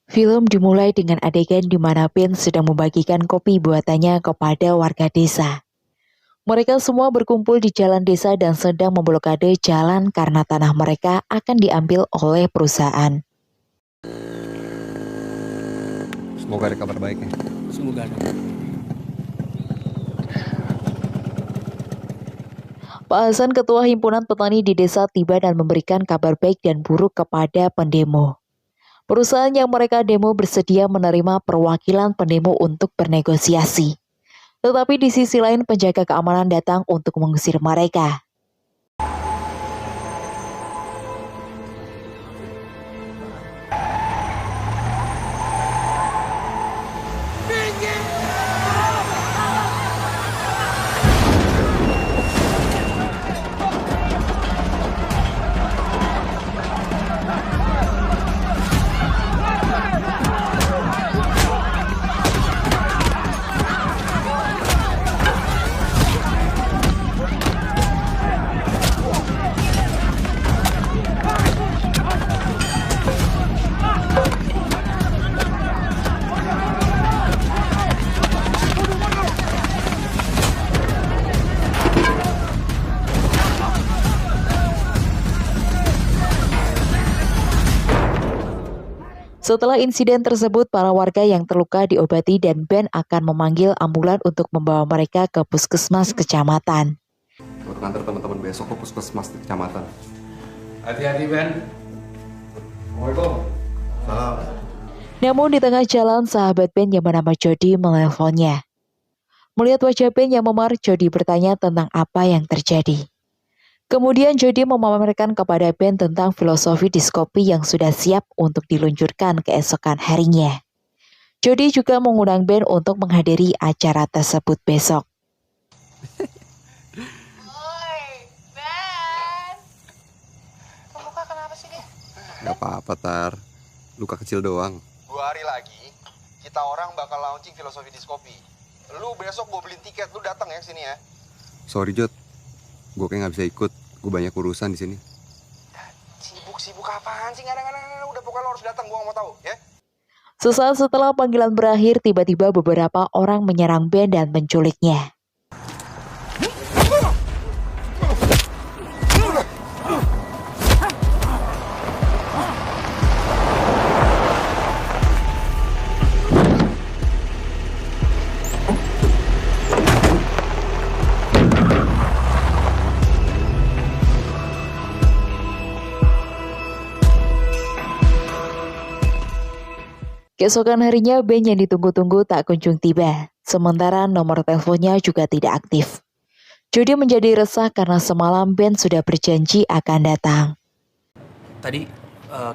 Film dimulai dengan adegan di mana Ben sedang membagikan kopi buatannya kepada warga desa. Mereka semua berkumpul di jalan desa dan sedang memblokade jalan karena tanah mereka akan diambil oleh perusahaan. Semoga ada kabar baiknya. Semoga ada. Pak Hasan, ketua himpunan petani di desa, tiba dan memberikan kabar baik dan buruk kepada pendemo. Perusahaan yang mereka demo bersedia menerima perwakilan pendemo untuk bernegosiasi. Tetapi di sisi lain penjaga keamanan datang untuk mengusir mereka. Setelah insiden tersebut, para warga yang terluka diobati dan Ben akan memanggil ambulan untuk membawa mereka ke puskesmas kecamatan. Untuk ngantar teman-teman besok ke puskesmas di kecamatan. Hati-hati, Ben. Assalamualaikum. Salam. Namun di tengah jalan, sahabat Ben yang bernama Jody menelponnya. Melihat wajah Ben yang memar, Jody bertanya tentang apa yang terjadi. Kemudian Jody memamerkan kepada Ben tentang filosofi diskopi yang sudah siap untuk diluncurkan keesokan harinya. Jody juga mengundang Ben untuk menghadiri acara tersebut besok. Oi, Ben. Muka kenapa sih dia? Gak apa-apa, Tar. Luka kecil doang. 2 hari lagi, kita orang bakal launching filosofi diskopi. Lu besok gue beliin tiket, lu datang ya sini ya. Sorry, Jod. Gue kayak gak bisa ikut. Gue banyak urusan di sini. Sibuk apaan sih? Nggak ada. Udah pokoknya lo harus datang, gue gak mau tahu ya. Sesaat setelah panggilan berakhir, tiba-tiba beberapa orang menyerang Ben dan menculiknya. Keesokan harinya, Ben yang ditunggu-tunggu tak kunjung tiba. Sementara nomor teleponnya juga tidak aktif. Jody menjadi resah karena semalam Ben sudah berjanji akan datang. Tadi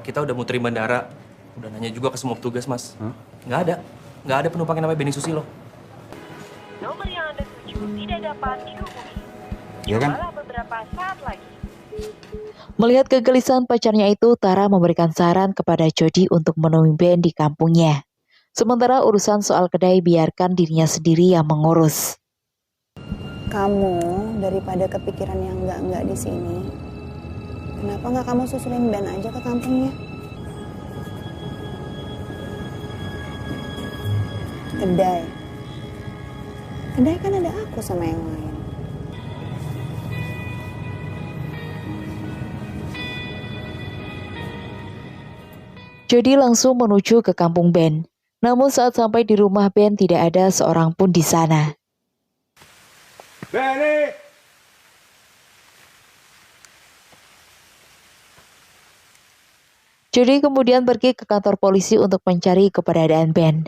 kita udah muterin bandara, udah nanya juga ke semua petugas, Mas. Nggak ada penumpang yang namanya Benny Susilo. Nomor yang Anda tuju tidak dapat dihubungi. Iya kan? Cobalah beberapa saat lagi. Melihat kegelisahan pacarnya itu, Tara memberikan saran kepada Jody untuk menemui Ben di kampungnya. Sementara urusan soal kedai biarkan dirinya sendiri yang mengurus. Kamu daripada kepikiran yang enggak di sini, kenapa nggak kamu susulin Ben aja ke kampungnya? Kedai kan ada aku sama yang lain. Jody langsung menuju ke kampung Ben. Namun saat sampai di rumah Ben tidak ada seorang pun di sana. Benny! Jody kemudian pergi ke kantor polisi untuk mencari keberadaan Ben.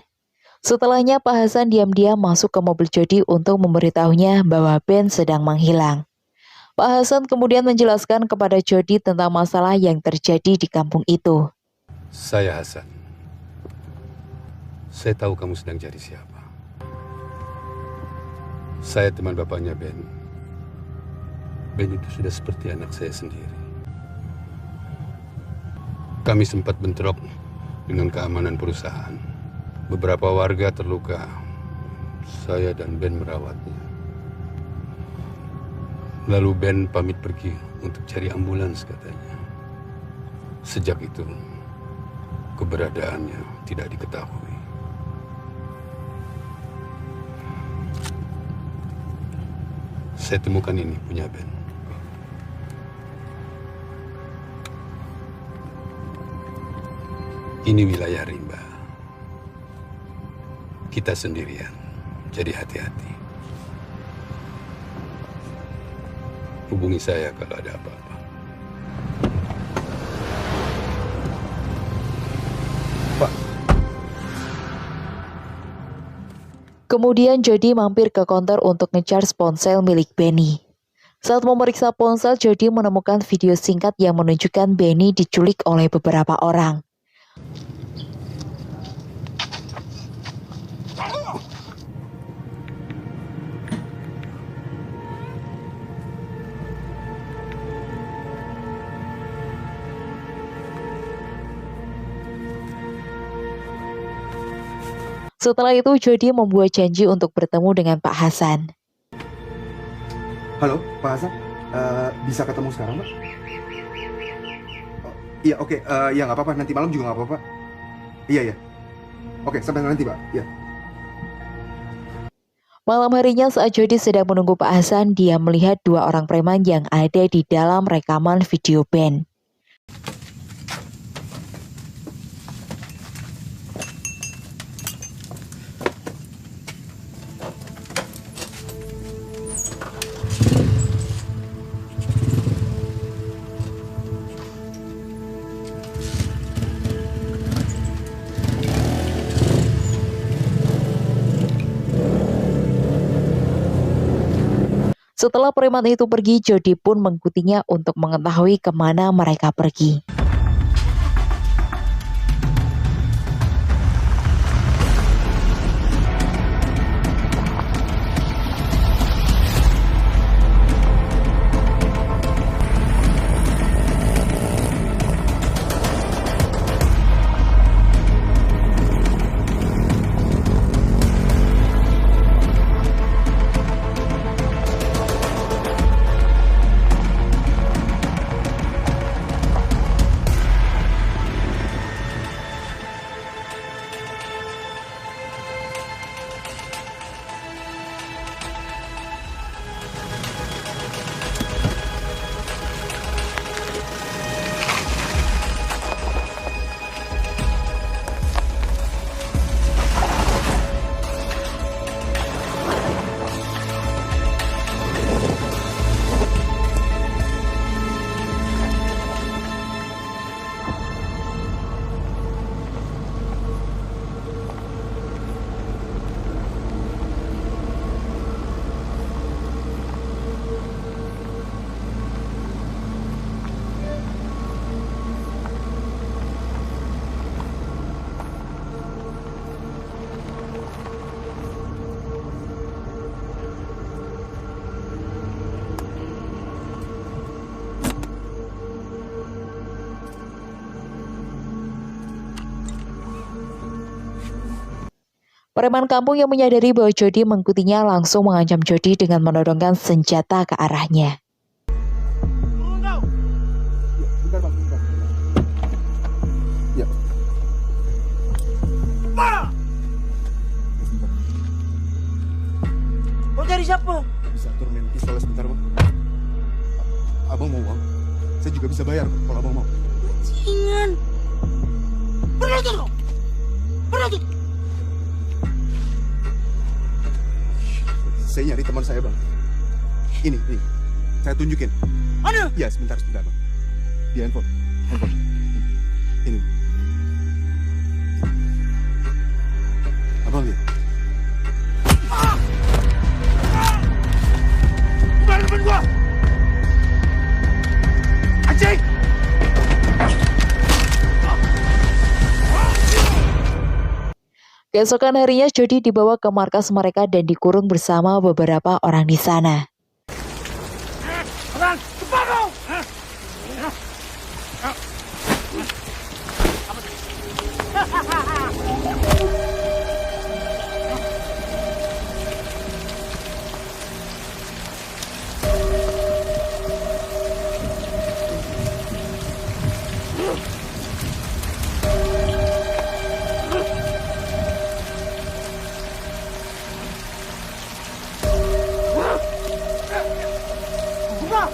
Setelahnya Pak Hasan diam-diam masuk ke mobil Jody untuk memberitahunya bahwa Ben sedang menghilang. Pak Hasan kemudian menjelaskan kepada Jody tentang masalah yang terjadi di kampung itu. Saya Hasan. Saya tahu kamu sedang cari siapa. Saya teman bapaknya Ben. Ben itu sudah seperti anak saya sendiri. Kami sempat bentrok dengan keamanan perusahaan. Beberapa warga terluka. Saya dan Ben merawatnya. Lalu Ben pamit pergi untuk cari ambulans katanya. Sejak itu, keberadaannya tidak diketahui. Saya temukan ini punya Ben. Ini wilayah rimba. Kita sendirian, jadi hati-hati. Hubungi saya kalau ada apa-apa. Kemudian Jody mampir ke counter untuk ngecharge ponsel milik Benny. Saat memeriksa ponsel, Jody menemukan video singkat yang menunjukkan Benny diculik oleh beberapa orang. Setelah itu, Jody membuat janji untuk bertemu dengan Pak Hasan. Halo, Pak Hasan. Bisa ketemu sekarang, Pak? Oh, iya, oke. Ya, nggak apa-apa. Nanti malam juga nggak apa-apa. Iya, iya. Oke, sampai nanti, Pak. Iya. Malam harinya saat Jody sedang menunggu Pak Hasan, dia melihat dua orang preman yang ada di dalam rekaman video band. Setelah preman itu pergi, Jody pun mengikutinya untuk mengetahui kemana mereka pergi. Preman kampung yang menyadari bahwa Jody mengikutinya langsung mengancam Jody dengan menodongkan senjata ke arahnya. Bentar, Pak. Bentar. Ya. Mau cari siapa? Bisa turunin pistolnya sebentar, Bang? Abang mau uang? Saya juga bisa bayar kalau abang mau. Bajingan. Berlutut kau. Berlutut. Saya nyari teman saya, Bang. Ini. Saya tunjukin. Mana? Ya, sebentar, Bang. Di handphone. Ini. Abang lihat. Bukan temen gua. Anjing. Keesokan harinya Jody dibawa ke markas mereka dan dikurung bersama beberapa orang di sana. Abang, cepat kau. gua!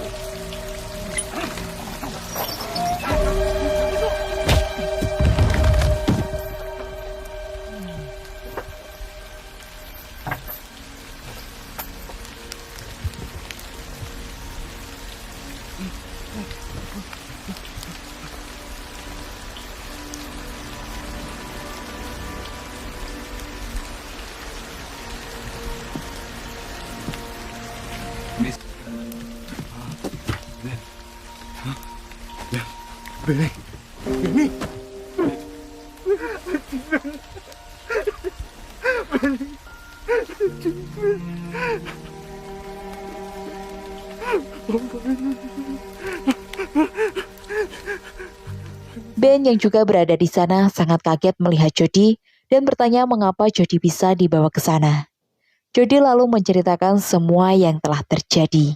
Benny. Benny. Ben yang juga berada di sana sangat kaget melihat Jody dan bertanya mengapa Jody bisa dibawa ke sana. Jody lalu menceritakan semua yang telah terjadi.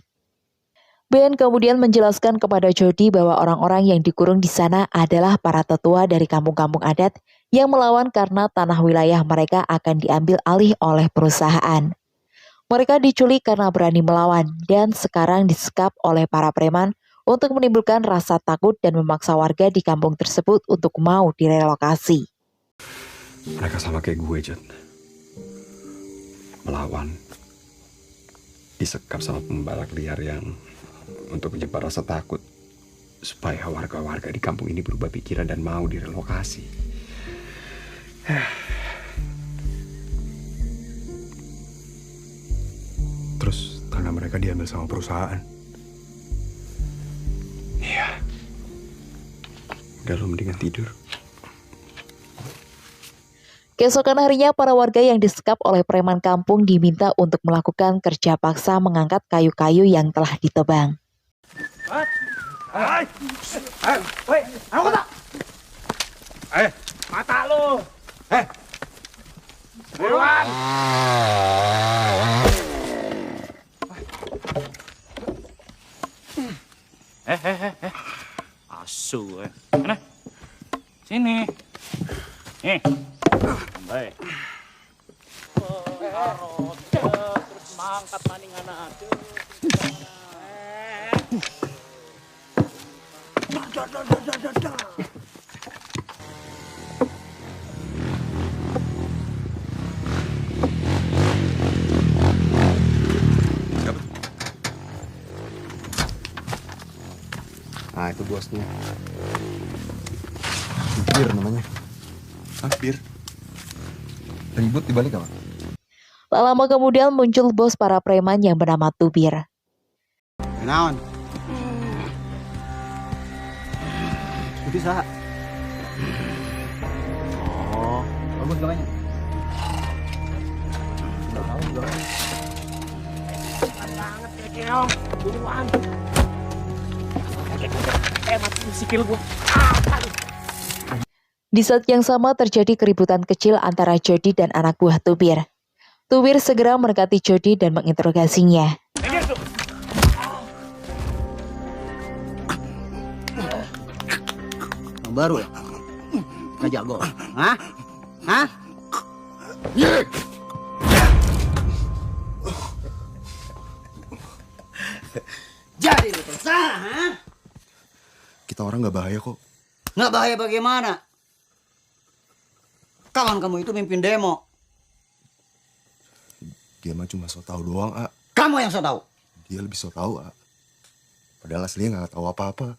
Ben kemudian menjelaskan kepada Jody bahwa orang-orang yang dikurung di sana adalah para tetua dari kampung-kampung adat yang melawan karena tanah wilayah mereka akan diambil alih oleh perusahaan. Mereka diculik karena berani melawan dan sekarang disekap oleh para preman untuk menimbulkan rasa takut dan memaksa warga di kampung tersebut untuk mau direlokasi. Mereka sama kayak gue, Jod. Melawan. Disekap sama pembalak liar yang untuk menyebar rasa takut supaya warga-warga di kampung ini berubah pikiran dan mau direlokasi. Terus tanah mereka diambil sama perusahaan. Iya. Udah lo mendingan tidur. Keesokan harinya, para warga yang disekap oleh preman kampung diminta untuk melakukan kerja paksa mengangkat kayu-kayu yang telah ditebang. Mata lu! Dewan! Asu, Mana? Sini. Baik. Terus mangkat maningan aduh. Nah, itu bosnya. Bir namanya. Ah, Bir. Ribut dibalik apa? Tak lama kemudian muncul bos para preman yang bernama Tubir. Naon? Itu sah. Oh, bagus gamanya. Enggak tahu gamanya. Banget ya, Keong. Buruan. Mati sikil gua. Di saat yang sama terjadi keributan kecil antara Jody dan anak buah Tubir. Tubir segera mendekati Jody dan menginterogasinya. Baru ya? Nggak jago. Hah? Hah? Jadi lu terserah, hah? Kita orang nggak bahaya kok. Nggak bahaya bagaimana? Kawan kamu itu mimpin demo. Dia mah cuma so tau doang, A. Kamu yang so tahu. Dia lebih so tau, A. Padahal aslinya nggak tahu apa-apa.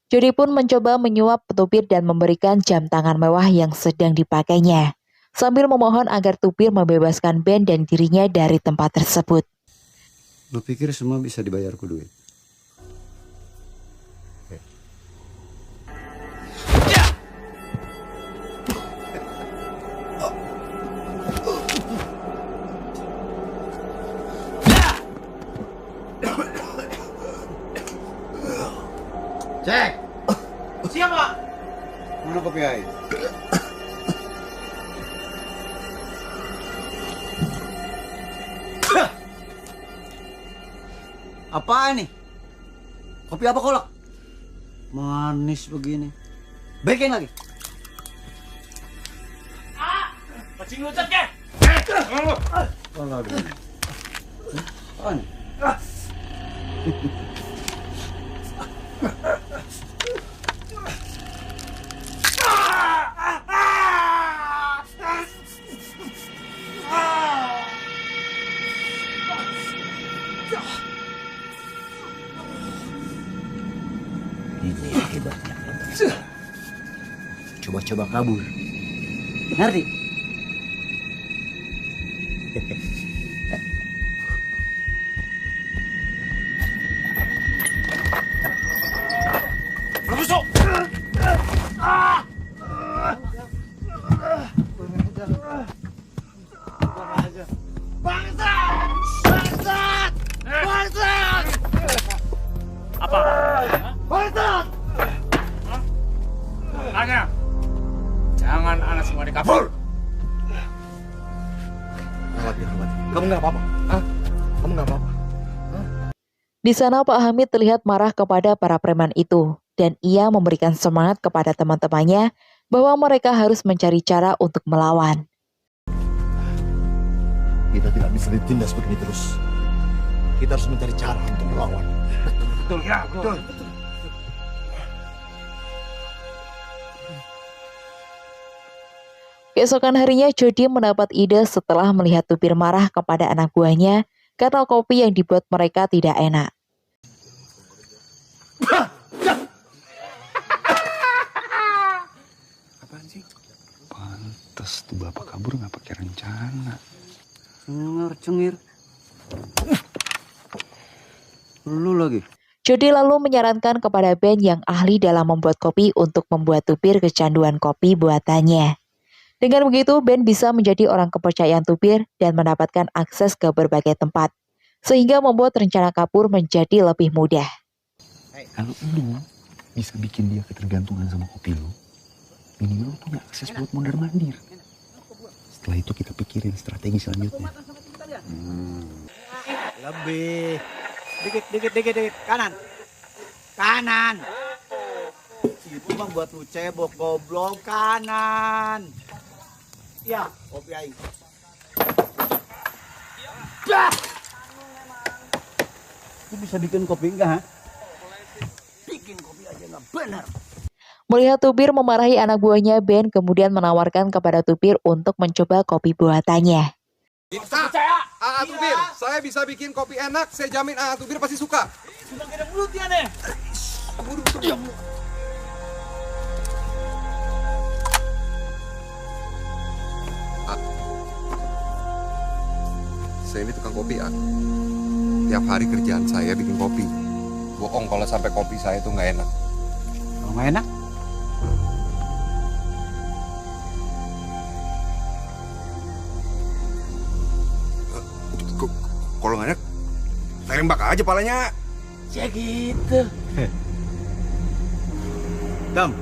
Jody pun mencoba menyuap Tubir dan memberikan jam tangan mewah yang sedang dipakainya, sambil memohon agar Tubir membebaskan Ben dan dirinya dari tempat tersebut. Lu pikir semua bisa dibayarku duit? Cek! Siapa? Mana kopi air? Apaan nih? Kopi apa kolak? Manis begini. Bikin lagi. Cacing lu, Cek! Apaan? Ini akibatnya. Coba-coba kabur. Ngerti? Busuk! Bangsat! Bangsat! Bangsat! Apa? Bangsat! Tanya. Jangan anak semua dikabur. Khawatir. Kamu nggak apa-apa? Hah? Kamu nggak apa-apa? Di sana Pak Hamid terlihat marah kepada para preman itu dan ia memberikan semangat kepada teman-temannya bahwa mereka harus mencari cara untuk melawan. Kita tidak bisa ditindas begini terus. Kita harus mencari cara untuk melawan. Betul, ya, betul. Keesokan harinya Jody mendapat ide setelah melihat Tupir marah kepada anak buahnya karena kopi yang dibuat mereka tidak enak. Apaan sih? Pantes tuh bapak kabur nggak pakai rencana. Cengir. Lu lagi. Jody lalu menyarankan kepada Ben yang ahli dalam membuat kopi untuk membuat Tupir kecanduan kopi buatannya. Dengan begitu, Ben bisa menjadi orang kepercayaan Tupir dan mendapatkan akses ke berbagai tempat, sehingga membuat rencana kabur menjadi lebih mudah. Kalau lu bisa bikin dia ketergantungan sama kopi lu, minimal lu punya akses buat mondar-mandir. Setelah itu kita pikirin strategi selanjutnya. Lebih. Dikit. Kanan. Itu mah buat lu cebok, goblok. Kanan. Ya, kopi aing. Lu bisa bikin kopi enggak, ha? Bikin kopi aja enggak benar. Melihat Tupir memarahi anak buahnya, Ben kemudian menawarkan kepada Tupir untuk mencoba kopi buatannya. Bisa. Tupir, saya bisa bikin kopi enak. Saya jamin Tupir pasti suka. Sudah kira mulut ya nih. Saya ini tukang kopi, Tiap hari kerjaan saya bikin kopi. Bohong kalau sampai kopi saya tuh nggak enak. Kalau nggak enak, Kalau nggak enak, tembak aja palanya. Ya gitu. Dam.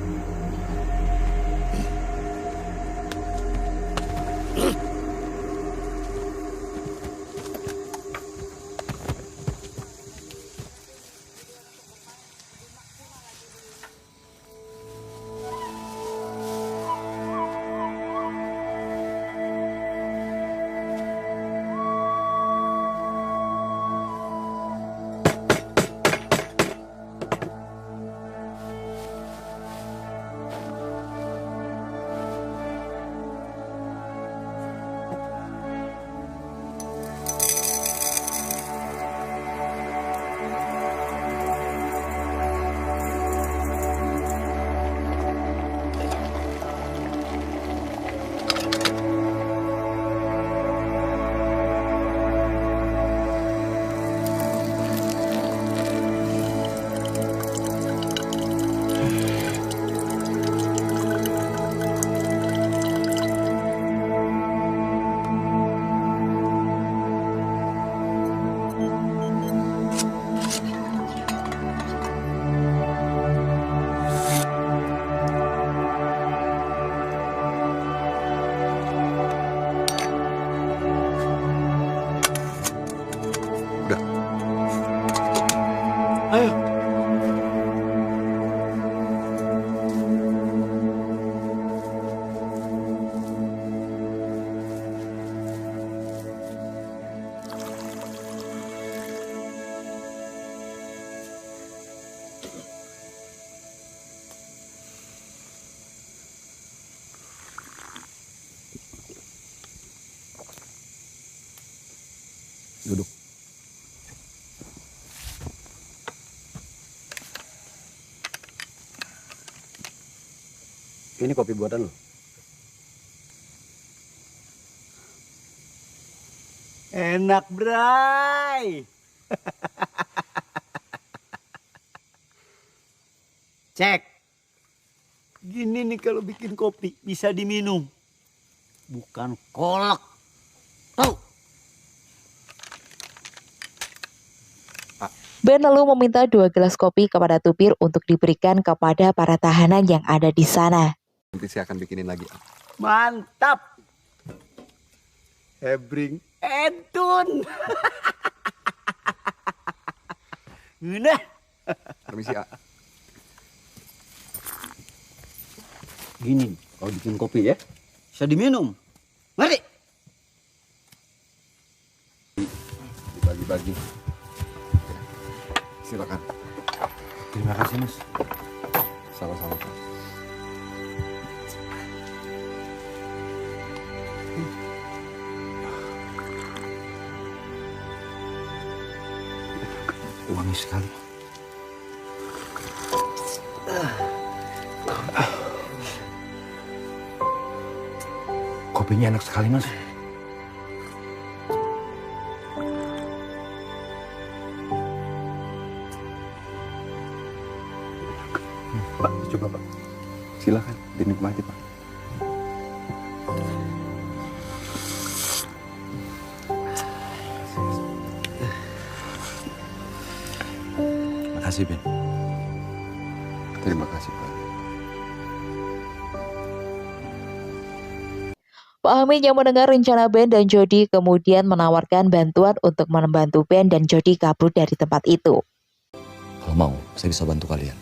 Ini kopi buatan lo. Enak, Bray. Cek. Gini nih kalau bikin kopi bisa diminum. Bukan kolak. Tahu? Ben lalu meminta 2 gelas kopi kepada Tupir untuk diberikan kepada para tahanan yang ada di sana. Nanti saya akan bikinin lagi. Mantap. Hebring. Edun. Udah. Permisi, A. Gini, kalau bikin kopi ya, Bisa diminum. Ngerti? Dibagi-bagi. Silakan. terima kasih Mas. Sama-sama. Wangi sekali. Kopinya enak sekali Mas. Pak, coba Pak. Silakan, dinikmati Pak. Makasih Ben. Terima kasih Pak. Pak Hamid yang mendengar rencana Ben dan Jody kemudian menawarkan bantuan untuk membantu Ben dan Jody kabur dari tempat itu. Kalau mau, saya bisa bantu kalian.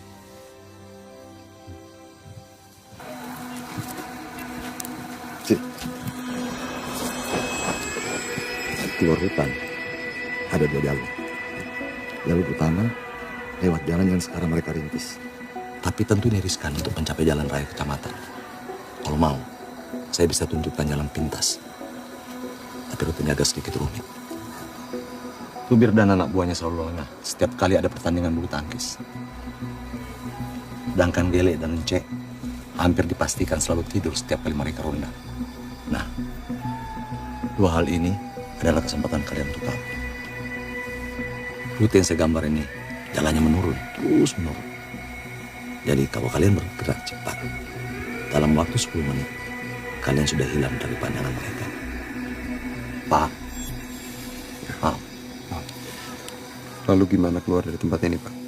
Keluar hutan, ada 2 jalur. Jalur utama, lewat jalan yang sekarang mereka rintis. Tapi tentu ini riskan untuk mencapai jalan raya kecamatan. Kalau mau, saya bisa tunjukkan jalan pintas. Tapi rutenya agak sedikit rumit. Tubir dan anak buahnya selalu lengah setiap kali ada pertandingan bulu tangkis. Sedangkan Gele dan Ence hampir dipastikan selalu tidur setiap kali mereka ronda. Nah, 2 hal ini adalah kesempatan kalian untuk tahu. Rute yang saya gambar ini, jalannya menurun, terus menurun. Jadi kalau kalian bergerak cepat, dalam waktu 10 menit, kalian sudah hilang dari pandangan mereka. Pak. Pak. Lalu gimana keluar dari tempat ini Pak?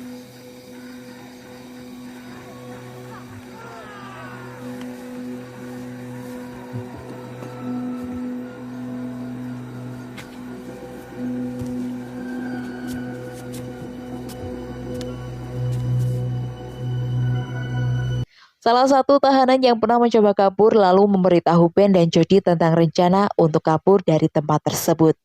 Salah satu tahanan yang pernah mencoba kabur lalu memberitahu Ben dan Jody tentang rencana untuk kabur dari tempat tersebut.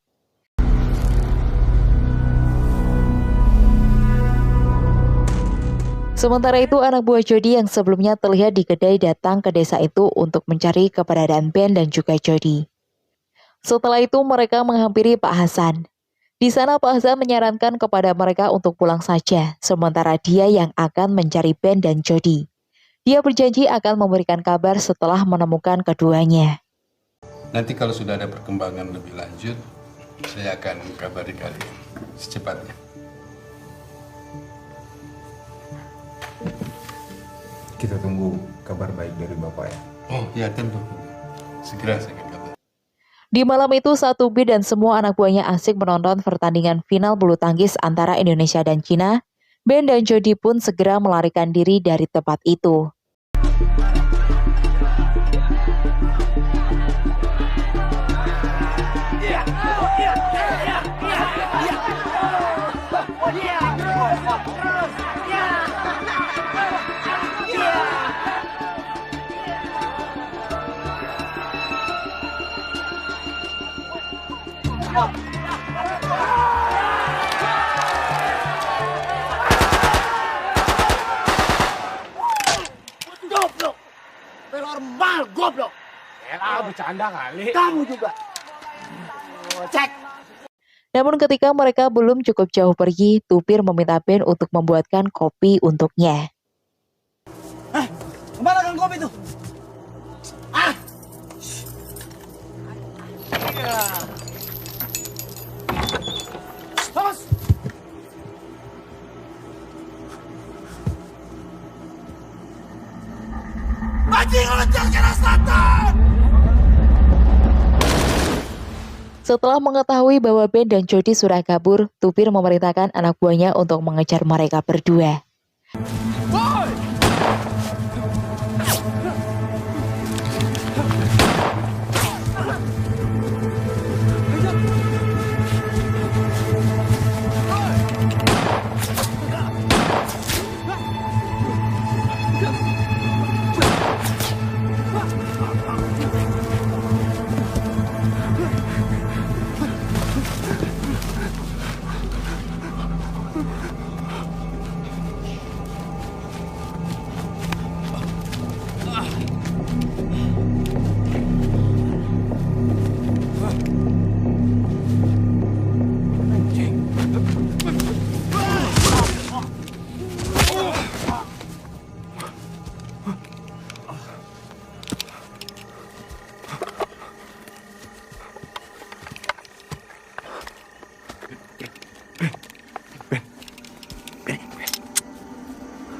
Sementara itu, anak buah Jody yang sebelumnya terlihat di kedai datang ke desa itu untuk mencari keberadaan Ben dan juga Jody. Setelah itu, mereka menghampiri Pak Hasan. Di sana, Pak Hasan menyarankan kepada mereka untuk pulang saja, sementara dia yang akan mencari Ben dan Jody. Dia berjanji akan memberikan kabar setelah menemukan keduanya. Nanti kalau sudah ada perkembangan lebih lanjut, saya akan kabari kalian secepatnya. Kita tunggu kabar baik dari Bapak ya. Oh ya tentu. Segera saya akan kabar. Di malam itu, Tubir dan semua anak buahnya asik menonton pertandingan final bulu tangkis antara Indonesia dan Cina. Ben dan Jody pun segera melarikan diri dari tempat itu. Goblok. Normal goblok. Elah bercanda kali. Kamu juga. Cek. Namun ketika mereka belum cukup jauh pergi, Tupir meminta Ben untuk membuatkan kopi untuknya. Kemana kan kopi tuh? Bos! Anjing, ngejar ke arah selatan! Setelah mengetahui bahwa Ben dan Jody sudah kabur, Tupir memerintahkan anak buahnya untuk mengejar mereka berdua.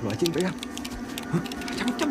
Lu aja yang pegang. Cabut.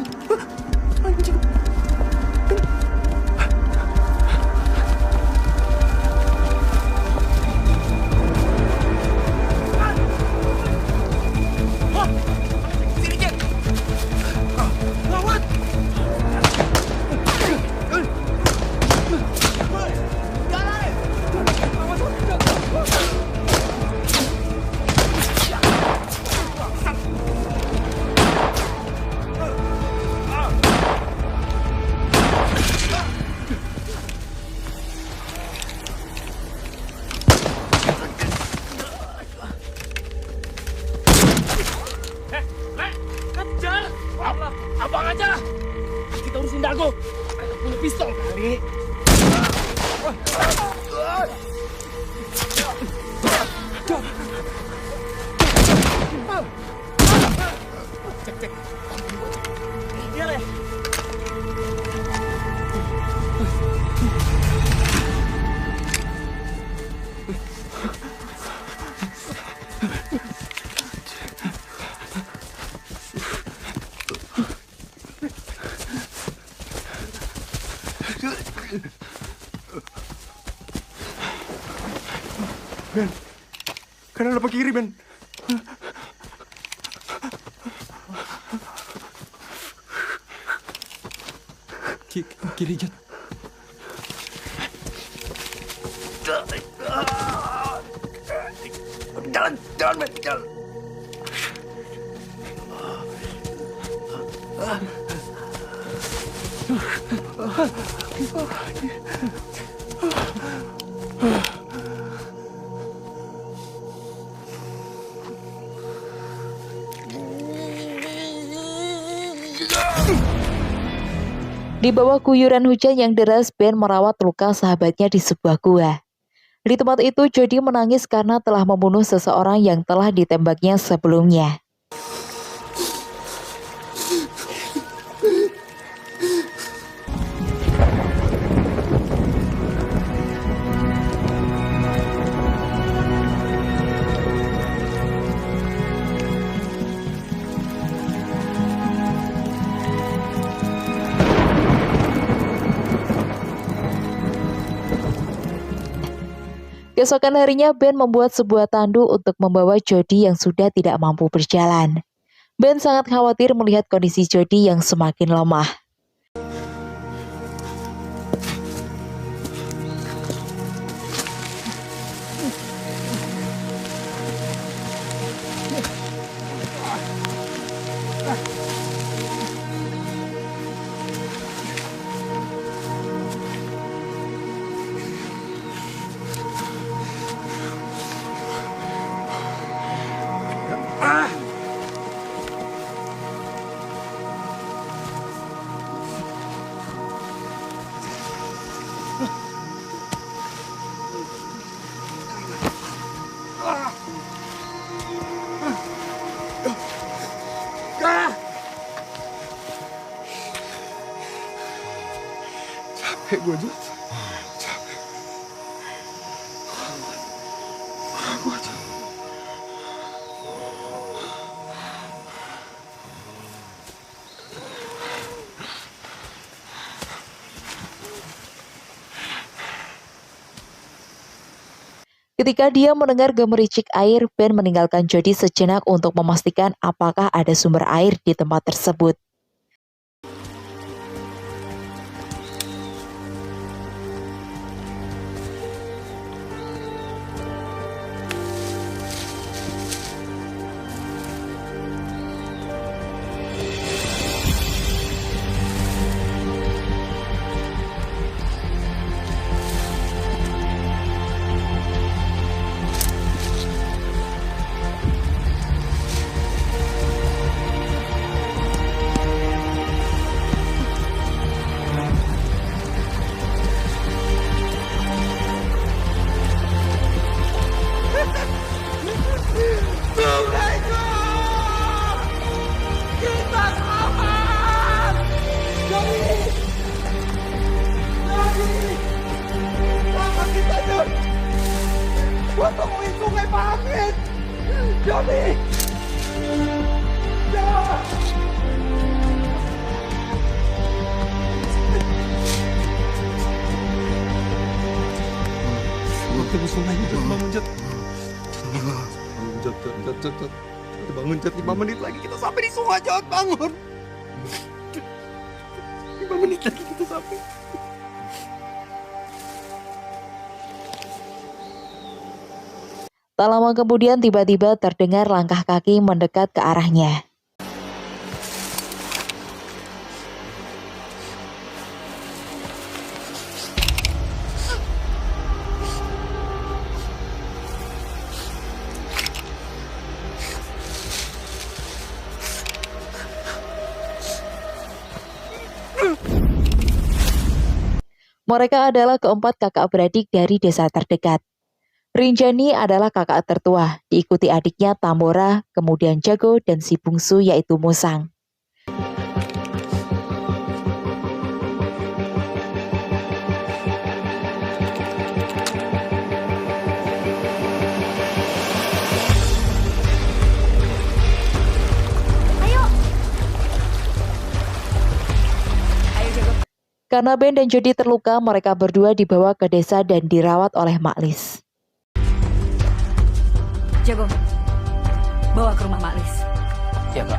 Abang aja. Kita urusin Dago. Kita punya pistol kali. Cek. Biar ya. Ben, kanan apa kiri, Ben? Kiri, Jat. Jalan, Ben, jalan. Di bawah guyuran hujan yang deras, Ben merawat luka sahabatnya di sebuah gua. Di tempat itu, Jody menangis karena telah membunuh seseorang yang telah ditembaknya sebelumnya. Keesokan harinya, Ben membuat sebuah tandu untuk membawa Jody yang sudah tidak mampu berjalan. Ben sangat khawatir melihat kondisi Jody yang semakin lemah. gue, Jod. Capek. Gue capek. Ketika dia mendengar gemericik air, Ben meninggalkan Jody sejenak untuk memastikan apakah ada sumber air di tempat tersebut. Gua temuin sungai Pamit. Jody. Jangan. Gua ketemu sungainya, Jod. Bangun, Jod. Jod. Bangun, Jod. 5 menit lagi kita sampai di sungai, Jod. Bangun. 5 menit lagi kita sampai. Tak lama kemudian tiba-tiba terdengar langkah kaki mendekat ke arahnya. Mereka adalah keempat kakak beradik dari desa terdekat. Rinjani adalah kakak tertua, diikuti adiknya Tambora, kemudian Jago, dan si bungsu yaitu Musang. Karena Ben dan Jody terluka, mereka berdua dibawa ke desa dan dirawat oleh Mak Lis. Jago, bawa ke rumah Mak Lis. Ya, Kak.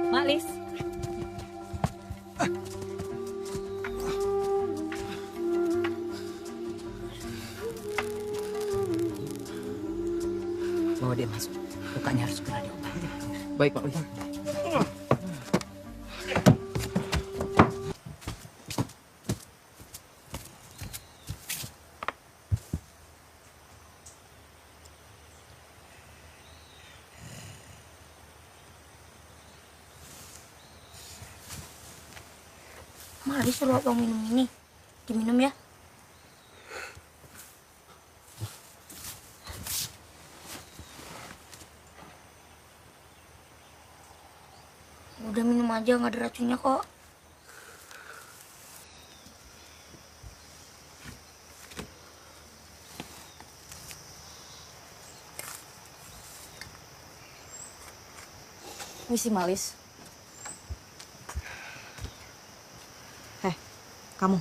Mak Lis. Bawa dia masuk. Lukanya harus segera diobati. Baik, Pak Lis. Mari suruh abang minum ini. Diminum ya. Udah minum aja, nggak ada racunnya kok. Misi Malis. Kamu,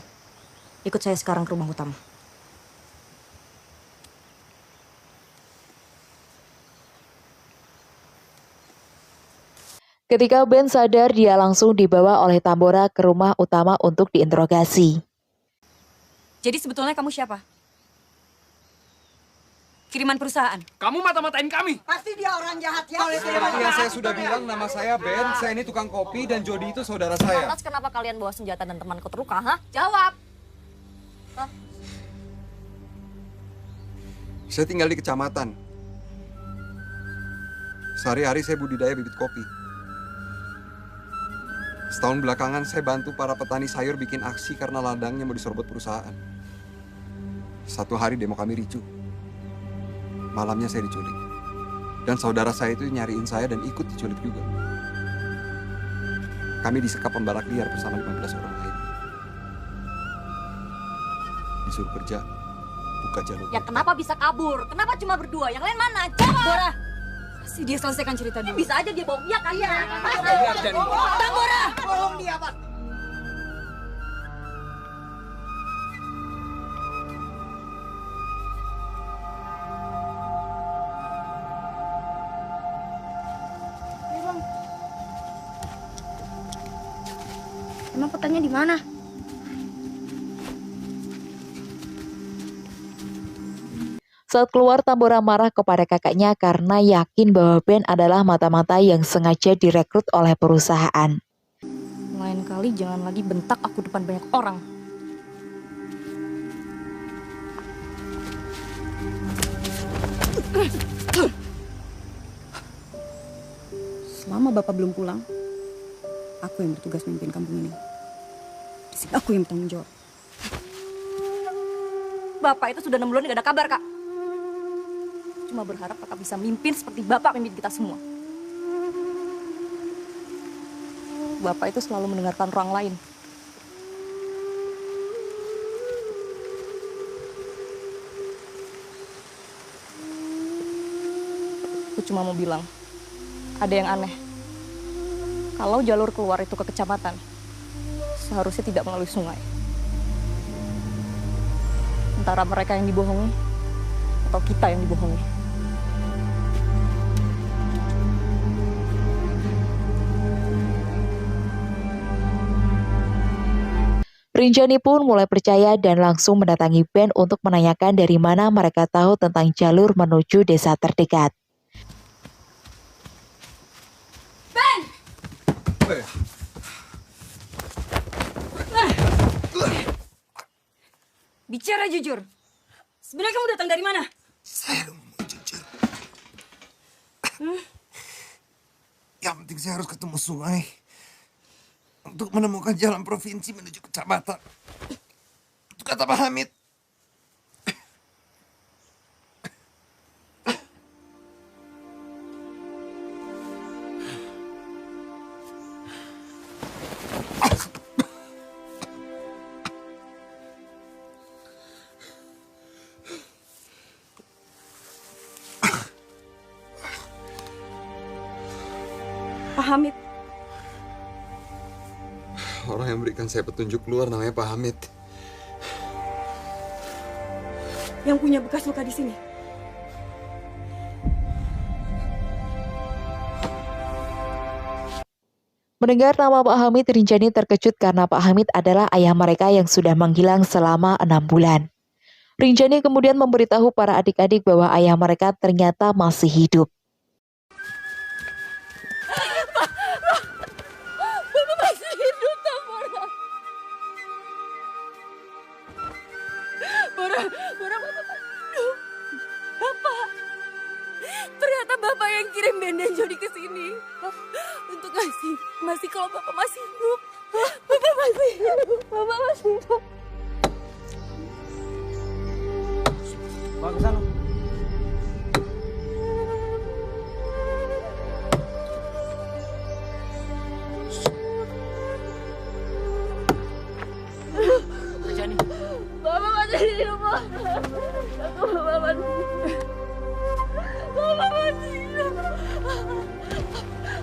ikut saya sekarang ke rumah utama. Ketika Ben sadar, dia langsung dibawa oleh Tambora ke rumah utama untuk diinterogasi. Jadi sebetulnya kamu siapa? Kiriman perusahaan? Kamu mata-matain kami. Pasti dia orang jahat ya. Seperti yang saya sudah bilang, nama saya Ben, saya ini tukang kopi dan Jody itu saudara saya. Lantas kenapa kalian bawa senjata dan temanku terluka, ha? Jawab. Saya tinggal di kecamatan. Sehari-hari saya budidaya bibit kopi. Setahun belakangan saya bantu para petani sayur bikin aksi karena ladangnya mau diserobot perusahaan. Satu hari demo kami ricuh. Malamnya saya diculik. Dan saudara saya itu nyariin saya dan ikut diculik juga. Kami disekap pembalak liar bersama 15 orang lain. Disuruh kerja, buka jalur. Ya kenapa bisa kabur? Kenapa cuma berdua? Yang lain mana? Jawab! Bora! Kasih dia selesaikan cerita dulu. Bisa aja dia bohong. Ya kan? Iya. Tambora! Bohong dia, Pak. Emang petanya di mana? Saat keluar, Tambora marah kepada kakaknya karena yakin bahwa Ben adalah mata-mata yang sengaja direkrut oleh perusahaan. Lain kali jangan lagi bentak aku depan banyak orang. Selama Bapak belum pulang, aku yang bertugas memimpin kampung ini. Di sini aku yang bertanggung jawab. Bapak itu sudah 6 bulan gak ada kabar, Kak. Cuma berharap Kakak bisa mimpin seperti Bapak mimpin kita semua. Bapak itu selalu mendengarkan orang lain. Aku cuma mau bilang, ada yang aneh. Kalau jalur keluar itu ke kecamatan, seharusnya tidak melalui sungai. Antara mereka yang dibohongi, atau kita yang dibohongi. Rinjani pun mulai percaya dan langsung mendatangi Ben untuk menanyakan dari mana mereka tahu tentang jalur menuju desa terdekat. Ben! Bicara jujur. Sebenarnya kamu datang dari mana? Saya mau jujur. Yang penting saya harus ketemu sungai untuk menemukan jalan provinsi menuju kecamatan. Itu kata Pak Hamid. Pak Hamid. Orang yang berikan saya petunjuk keluar namanya Pak Hamid. Yang punya bekas luka di sini. Mendengar nama Pak Hamid, Rinjani terkejut karena Pak Hamid adalah ayah mereka yang sudah menghilang selama 6 bulan. Rinjani kemudian memberitahu para adik-adik bahwa ayah mereka ternyata masih hidup. Bapak masih hidup, Tambora. Bora, Bapak masih hidup. Bapak. Ternyata Bapak yang kirim Ben dan Jody ke sini. Untuk ngasih kalau Bapak masih hidup. Bapak masih hidup. Bapak masih hidup. Bawa ke sana. Rinjani. Bapak masih hidup, Pak. Bapak masih hidup. Bapak masih hidup.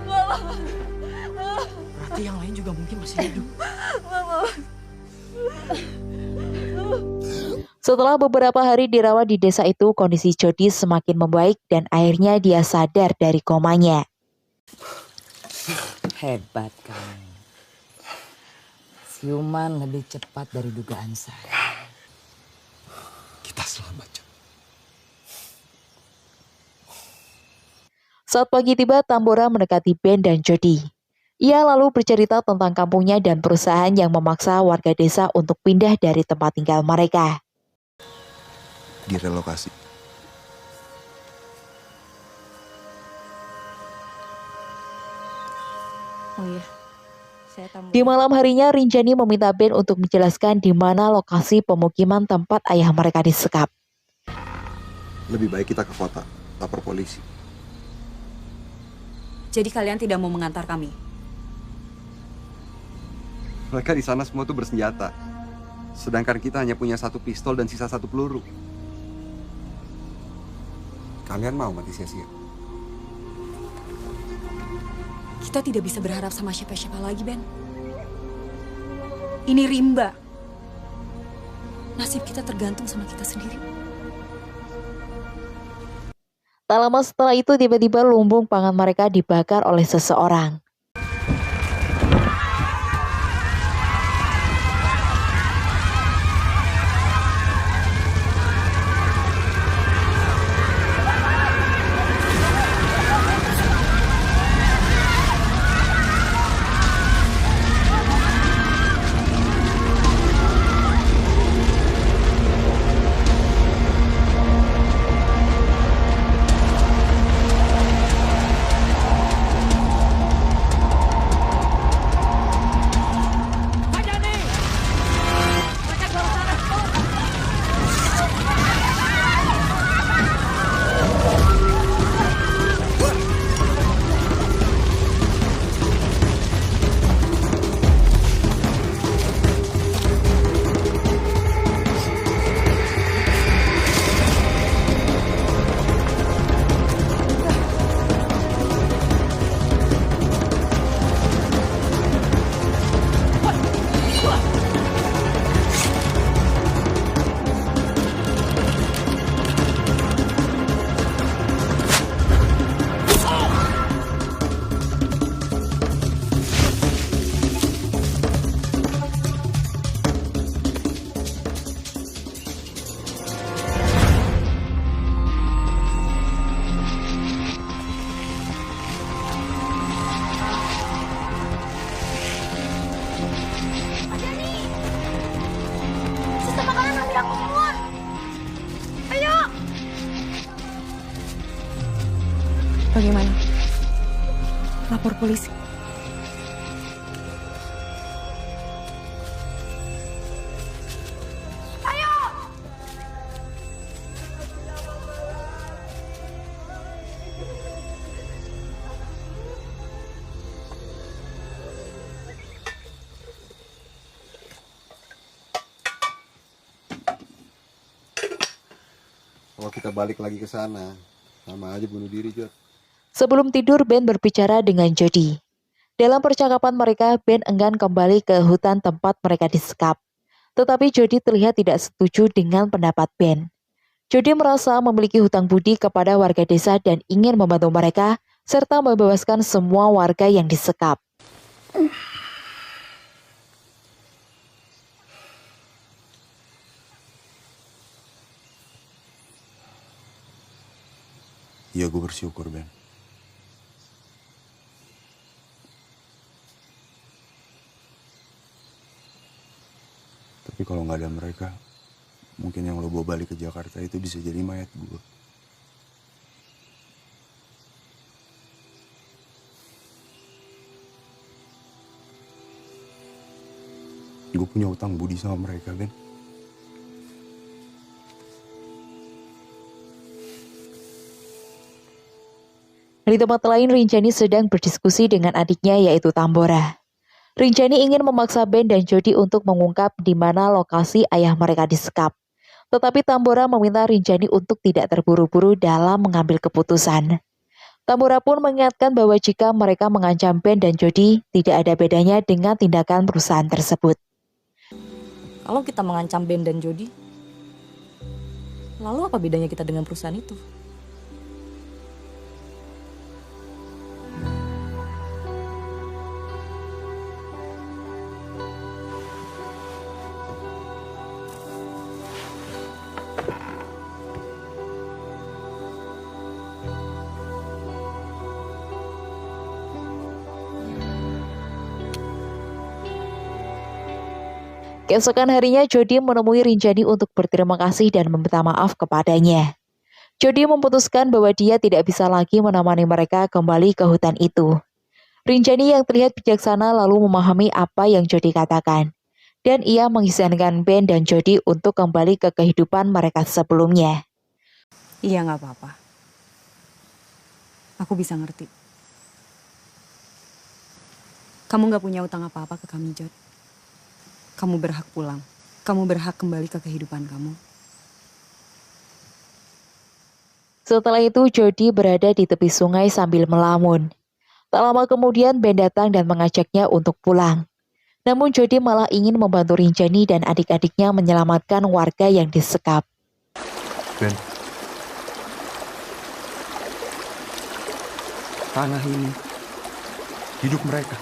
Bapak. Berarti yang lain juga mungkin masih hidup. Bapak. Setelah beberapa hari dirawat di desa itu, kondisi Jody semakin membaik dan akhirnya dia sadar dari komanya. Hebat kamu. Siuman lebih cepat dari dugaan saya. Kita selamat, Cok. Saat pagi tiba, Tambora mendekati Ben dan Jody. Ia lalu bercerita tentang kampungnya dan perusahaan yang memaksa warga desa untuk pindah dari tempat tinggal mereka. Direlokasi. Oh iya, Di malam harinya, Rinjani meminta Ben untuk menjelaskan di mana lokasi pemukiman tempat ayah mereka disekap. Lebih baik kita ke kota, lapor polisi. Jadi kalian tidak mau mengantar kami? Mereka di sana semua tuh bersenjata. Sedangkan kita hanya punya 1 pistol dan sisa 1 peluru. Kalian mau mati sia-sia? Kita tidak bisa berharap sama siapa-siapa lagi, Ben. Ini rimba. Nasib kita tergantung sama kita sendiri. Tak lama setelah itu, tiba-tiba lumbung pangan mereka dibakar oleh seseorang. Bagaimana? Lapor polisi. Kalau kita balik lagi ke sana, sama aja bunuh diri, Jod. Sebelum tidur, Ben berbicara dengan Jody. Dalam percakapan mereka, Ben enggan kembali ke hutan tempat mereka disekap. Tetapi Jody terlihat tidak setuju dengan pendapat Ben. Jody merasa memiliki hutang budi kepada warga desa dan ingin membantu mereka, serta membebaskan semua warga yang disekap. Iya, gue bersyukur, Ben. Tapi kalau nggak ada mereka, mungkin yang lo bawa balik ke Jakarta itu bisa jadi mayat gue. Gue punya utang budi sama mereka, Ben. Di tempat lain, Rinjani sedang berdiskusi dengan adiknya yaitu Tambora. Rinjani ingin memaksa Ben dan Jody untuk mengungkap di mana lokasi ayah mereka disekap. Tetapi Tambora meminta Rinjani untuk tidak terburu-buru dalam mengambil keputusan. Tambora pun mengingatkan bahwa jika mereka mengancam Ben dan Jody, tidak ada bedanya dengan tindakan perusahaan tersebut. Kalau kita mengancam Ben dan Jody, lalu apa bedanya kita dengan perusahaan itu? Keesokan harinya, Jody menemui Rinjani untuk berterima kasih dan meminta maaf kepadanya. Jody memutuskan bahwa dia tidak bisa lagi menemani mereka kembali ke hutan itu. Rinjani yang terlihat bijaksana lalu memahami apa yang Jody katakan. Dan ia mengizinkan Ben dan Jody untuk kembali ke kehidupan mereka sebelumnya. Iya, nggak apa-apa. Aku bisa ngerti. Kamu nggak punya utang apa-apa ke kami, Jod. Kamu berhak pulang. Kamu berhak kembali ke kehidupan kamu. Setelah itu Jody berada di tepi sungai sambil melamun. Tak lama kemudian Ben datang dan mengajaknya untuk pulang. Namun Jody malah ingin membantu Rinjani dan adik-adiknya menyelamatkan warga yang disekap. Ben, tanah ini hidup mereka.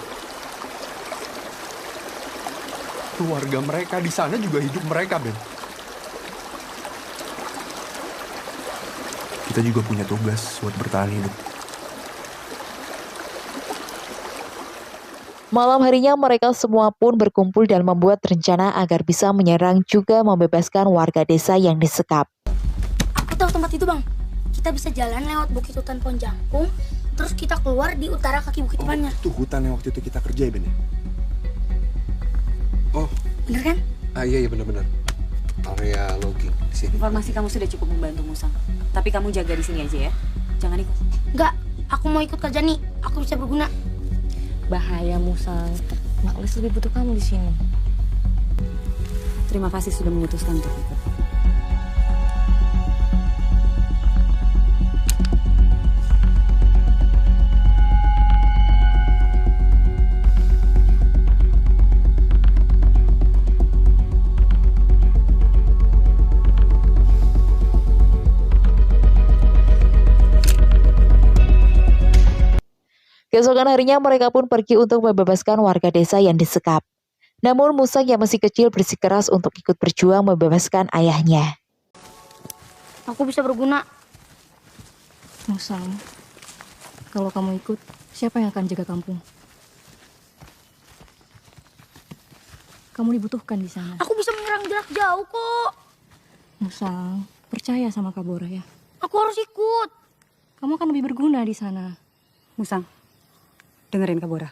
Keluarga mereka di sana juga hidup mereka, Ben. Kita juga punya tugas buat bertahan hidup. Malam harinya mereka semua pun berkumpul dan membuat rencana agar bisa menyerang juga membebaskan warga desa yang disekap. Aku tahu tempat itu, Bang. Kita bisa jalan lewat Bukit Hutan Pohon Jangkung, terus kita keluar di utara kaki Bukit Banjar. Itu hutan yang waktu itu kita kerja ya, Ben ya? Oh. Bener kan? Iya benar-benar. Area logging di sini. Informasi kamu sudah cukup membantu Musang. Tapi kamu jaga di sini aja ya. Jangan ikut. Enggak, aku mau ikut Kak Jani. Aku bisa berguna. Bahaya Musang. Maklis lebih butuh kamu di sini. Terima kasih sudah memutuskan untuk ikut. Keesokan harinya mereka pun pergi untuk membebaskan warga desa yang disekap. Namun Musang yang masih kecil bersikeras untuk ikut berjuang membebaskan ayahnya. Aku bisa berguna. Musang, kalau kamu ikut, siapa yang akan jaga kampung? Kamu dibutuhkan di sana. Aku bisa menyerang jarak jauh kok. Musang, percaya sama Kak Bora ya. Aku harus ikut. Kamu akan lebih berguna di sana. Musang, dengerin Kak Bora.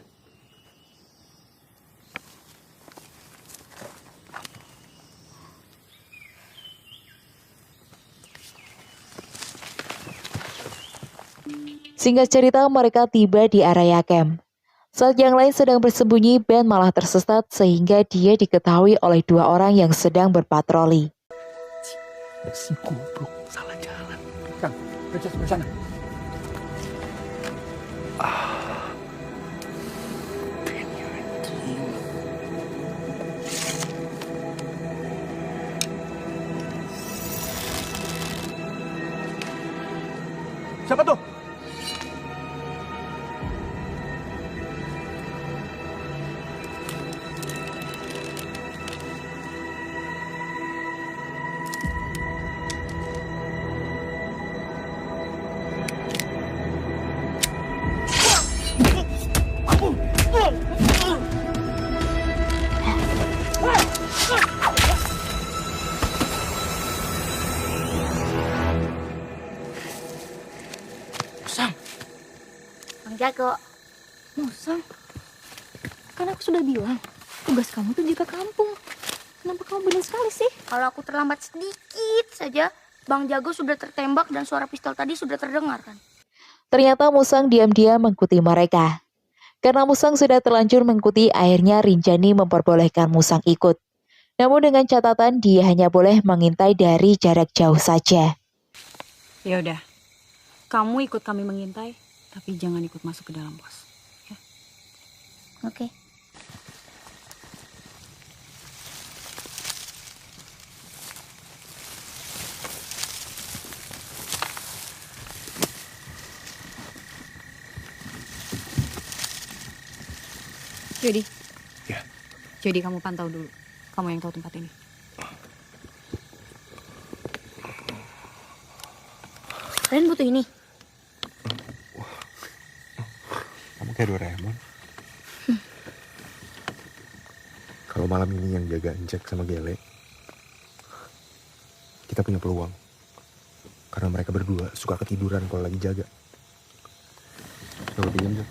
Singkat cerita, mereka tiba di area camp. Saat yang lain sedang bersembunyi, Ben malah tersesat sehingga dia diketahui oleh dua orang yang sedang berpatroli. Si goblok, salah jalan. Kang, kerja sebelah sana. Siapa tuh? Bang Jago. Musang, kan aku sudah bilang, tugas kamu tuh jaga kampung. Kenapa kamu benar sekali sih? Kalau aku terlambat sedikit saja, Bang Jago sudah tertembak dan suara pistol tadi sudah terdengar kan? Ternyata Musang diam-diam mengikuti mereka. Karena Musang sudah terlanjur mengikuti, akhirnya Rinjani memperbolehkan Musang ikut. Namun dengan catatan dia hanya boleh mengintai dari jarak jauh saja. Ya udah, kamu ikut kami mengintai, tapi jangan ikut masuk ke dalam pos. Ya? Oke. Jody. Ya. Jody, kamu pantau dulu. Kamu yang tahu tempat ini. Kalian butuh ini? Kamu kayak Doraemon. Kalau malam ini yang jaga Jack sama Gele, kita punya peluang. Karena mereka berdua suka ketiduran kalau lagi jaga. Coba pinjam, Jack.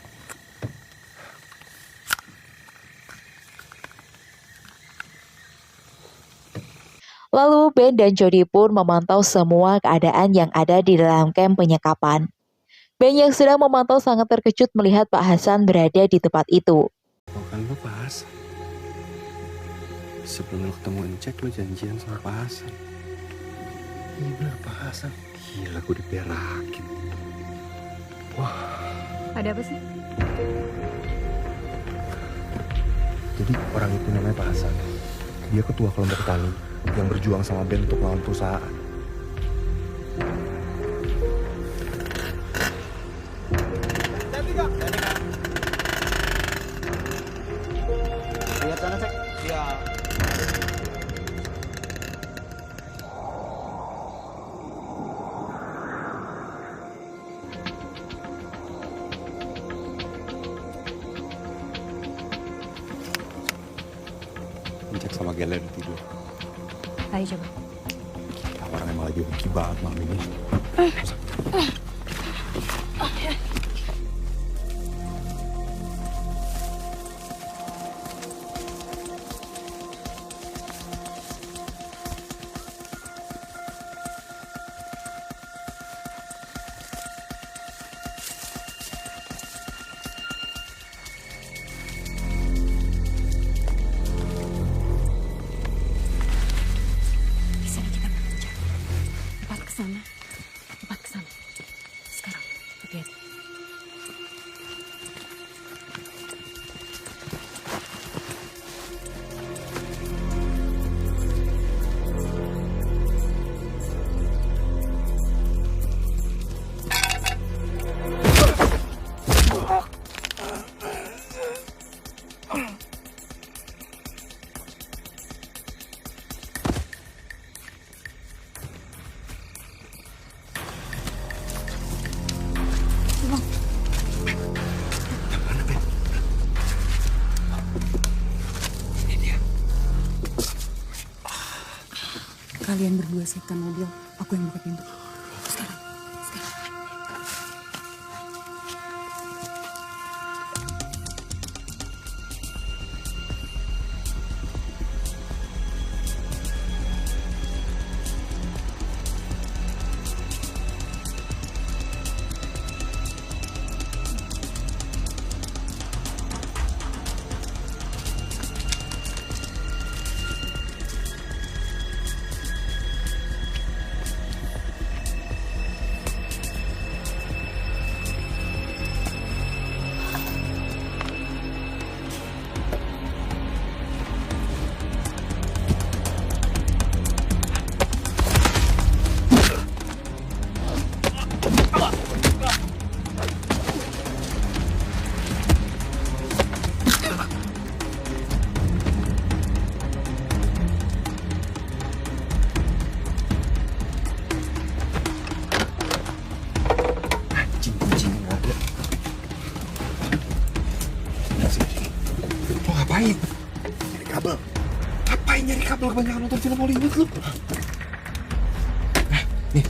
Ben dan Jody pun memantau semua keadaan yang ada di dalam kamp penyekapan. Ben yang sedang memantau sangat terkejut melihat Pak Hasan berada di tempat itu. Oh kan lo Pak Hasan. Sebelum lo ketemu Encek lo janjian sama Pak Hasan. Iya bener Pak Hasan. Gila gue diperakin. Wah. Ada apa sih? Jadi orang itu namanya Pak Hasan. Dia ketua kelompok tani yang berjuang sama Ben untuk melawan perusahaan. Lihat sana, Sek. Iya. Encek sama Gela udah tidur. Ayo coba. Orang emang lagi hoki banget malam ini. Tepat ke sana. Sekarang, hati-hati. Kalian berdua siapkan mobil, aku yang buka pintu. Sekarang. Ngapain? Nyari kabel. Ngapain nyari kabel? Kebanyakan nonton film Hollywood lu. Nih.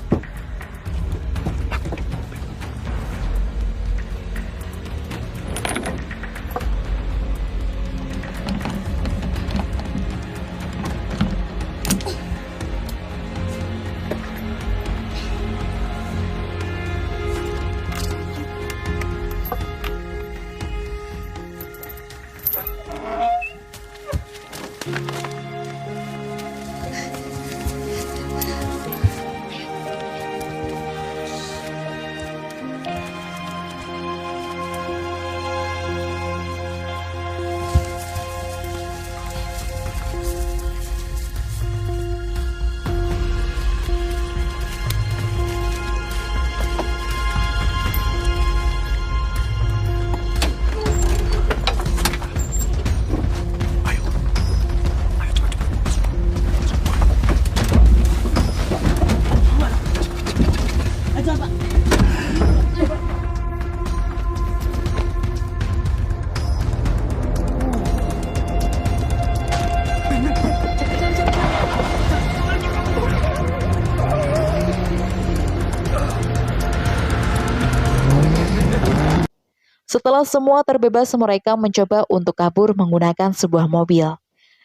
Setelah semua terbebas, mereka mencoba untuk kabur menggunakan sebuah mobil.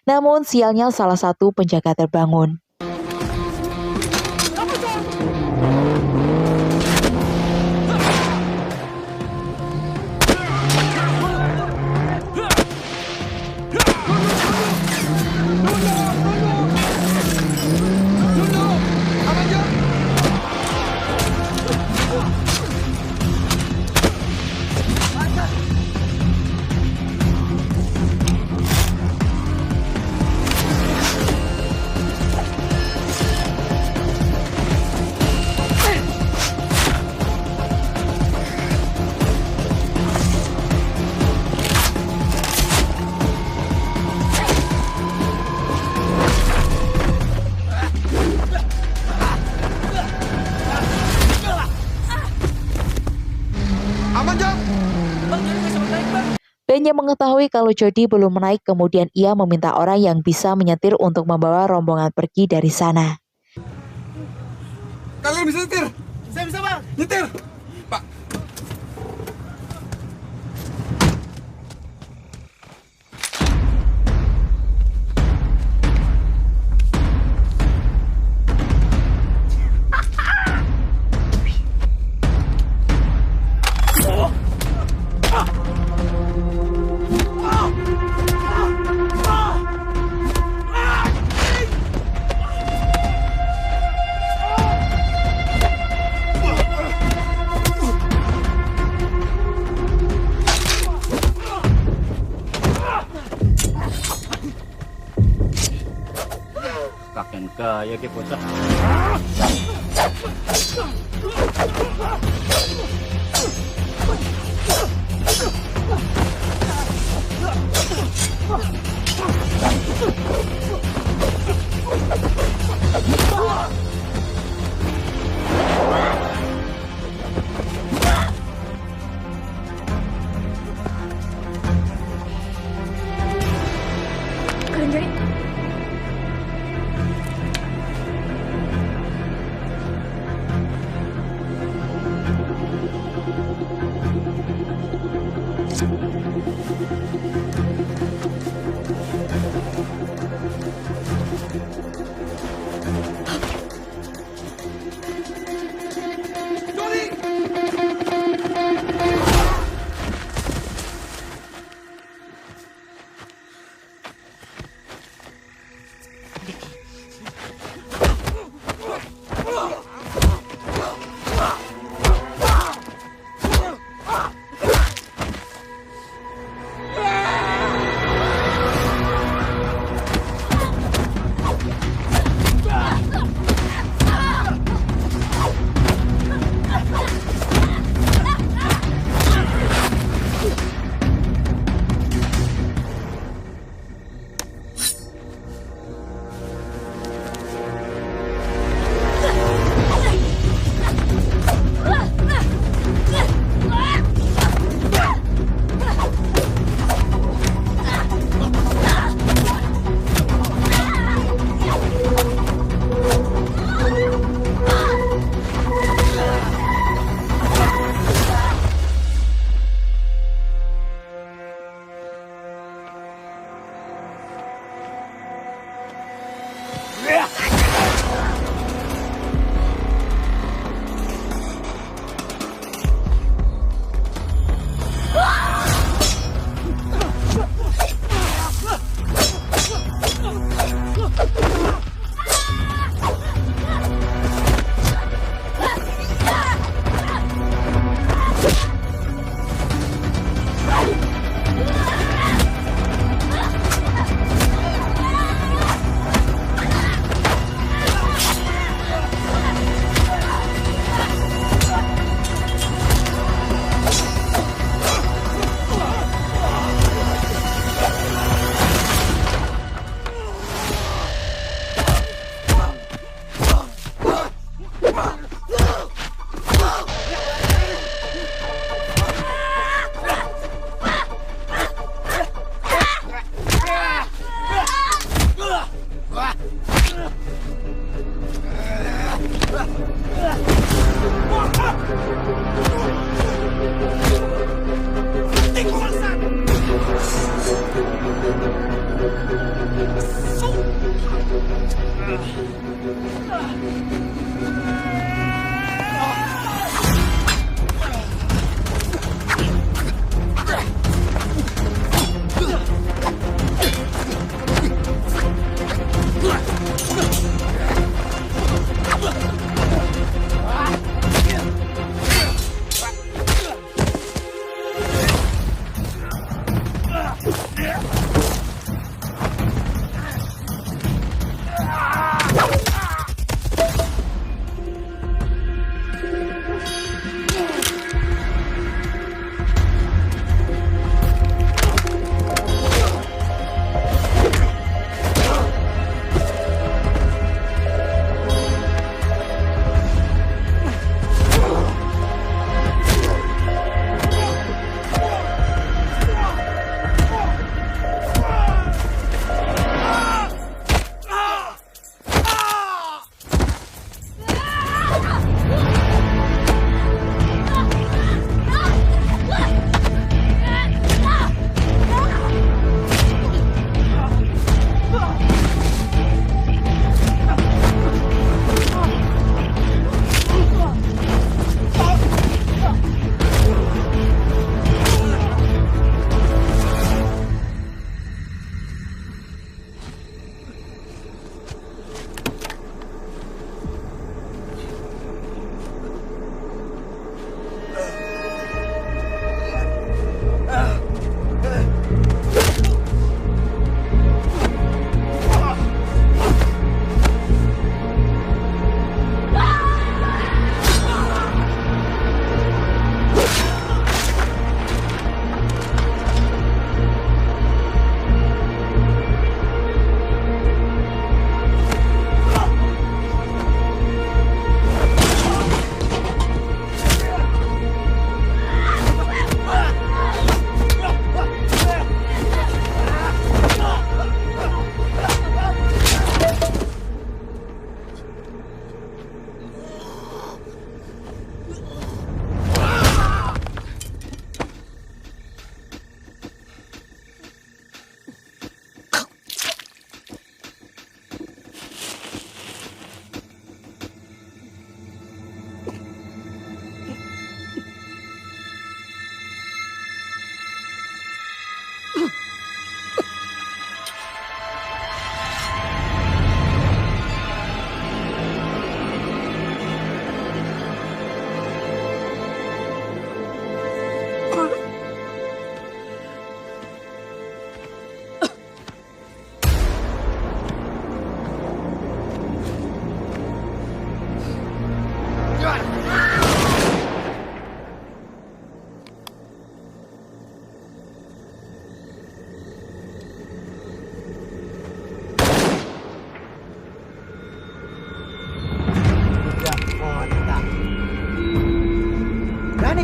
Namun sialnya salah satu penjaga terbangun. hanya mengetahui kalau Jody belum menaik, kemudian ia meminta orang yang bisa menyetir untuk membawa rombongan pergi dari sana. Kalian bisa nyetir? Saya bisa, Bang. Nyetir! Pak. Kakek kaya ke bocah. Kalian jadi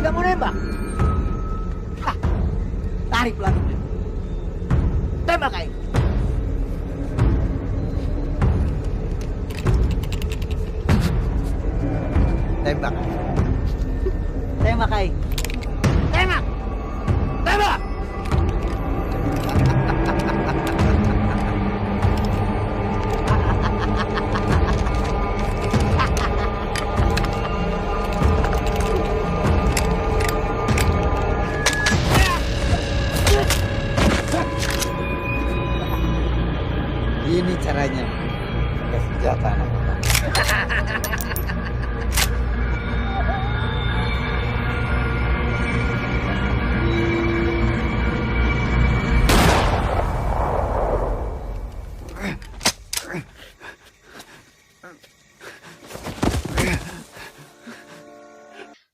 Tidak mau nembak? Tarik pelatunya. Tembak Aing. Tembak. Tembak Aing. Tembak. Tembak. Ini caranya pakai senjata anak orang.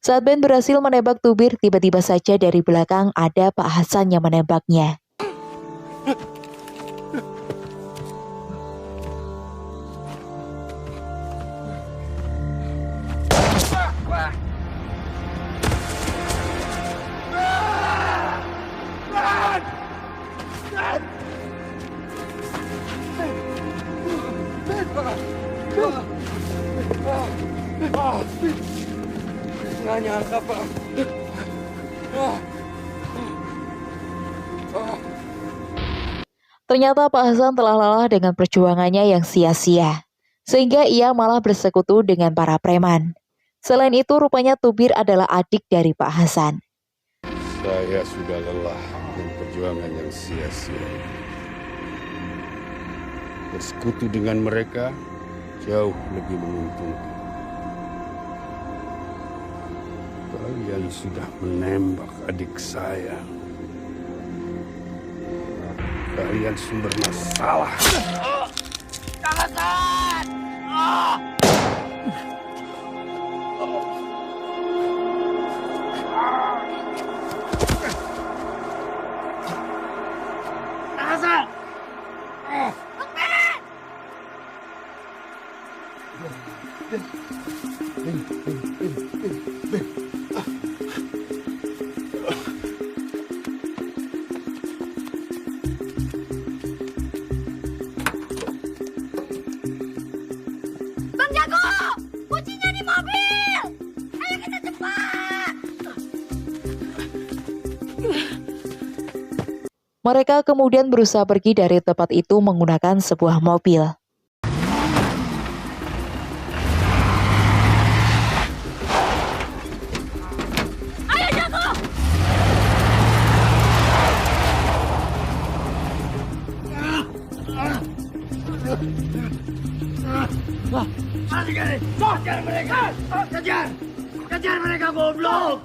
Saat Ben berhasil menembak Tubir, tiba-tiba saja dari belakang ada Pak Hasan yang menembaknya. Nggak nyangka, Pak. Ternyata Pak Hasan telah lelah dengan perjuangannya yang sia-sia, sehingga ia malah bersekutu dengan para preman. Selain itu, rupanya Tubir adalah adik dari Pak Hasan. Saya sudah lelah dengan perjuangan yang sia-sia. Bersekutu dengan mereka jauh lebih menguntungkan. Kalian sudah menembak adik saya. Kalian sumber masalah. Kang Hasan! Kang Hasan! Bang Jago, kuncinya di mobil. Ayo kita cepat. Mereka kemudian berusaha pergi dari tempat itu menggunakan sebuah mobil. Ayo Jago. Kejar mereka! Kejar! Kejar mereka, goblok!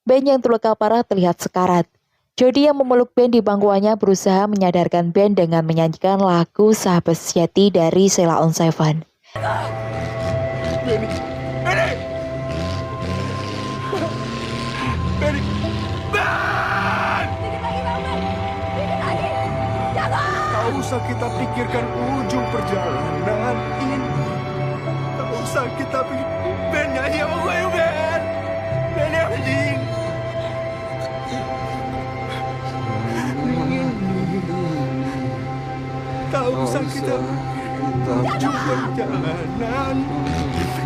Ben yang terluka parah terlihat sekarat. Jody yang memeluk Ben di bangkuannya berusaha menyadarkan Ben dengan menyanyikan lagu Sahabat Sejati dari Sheila on 7. Tak usah kita pikirkan ujung perjalanan ini. Tak usah kita pikir. Ben nyanyi sama gue yuk Ben. Ben anjing. Tak usah kita ujung perjalanan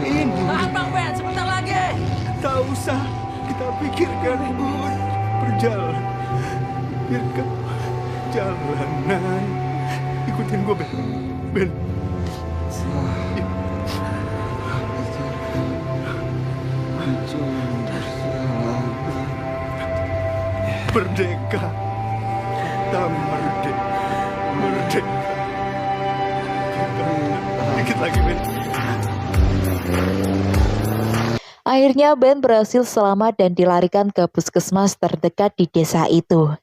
ini. Bang Ben, sebentar lagi. Tak usah kita pikirkan perjalanan. Pikirkan jalanan. Ikutin gue Ben. Ben. Merdeka. Kita merdeka. Merdeka. Dikit lagi Ben. Akhirnya Ben berhasil selamat dan dilarikan ke puskesmas terdekat di desa itu.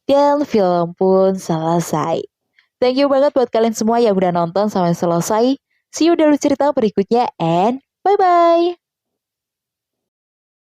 Dan film pun selesai. Thank you banget buat kalian semua yang udah nonton sampai selesai. See you dalam cerita berikutnya and bye-bye.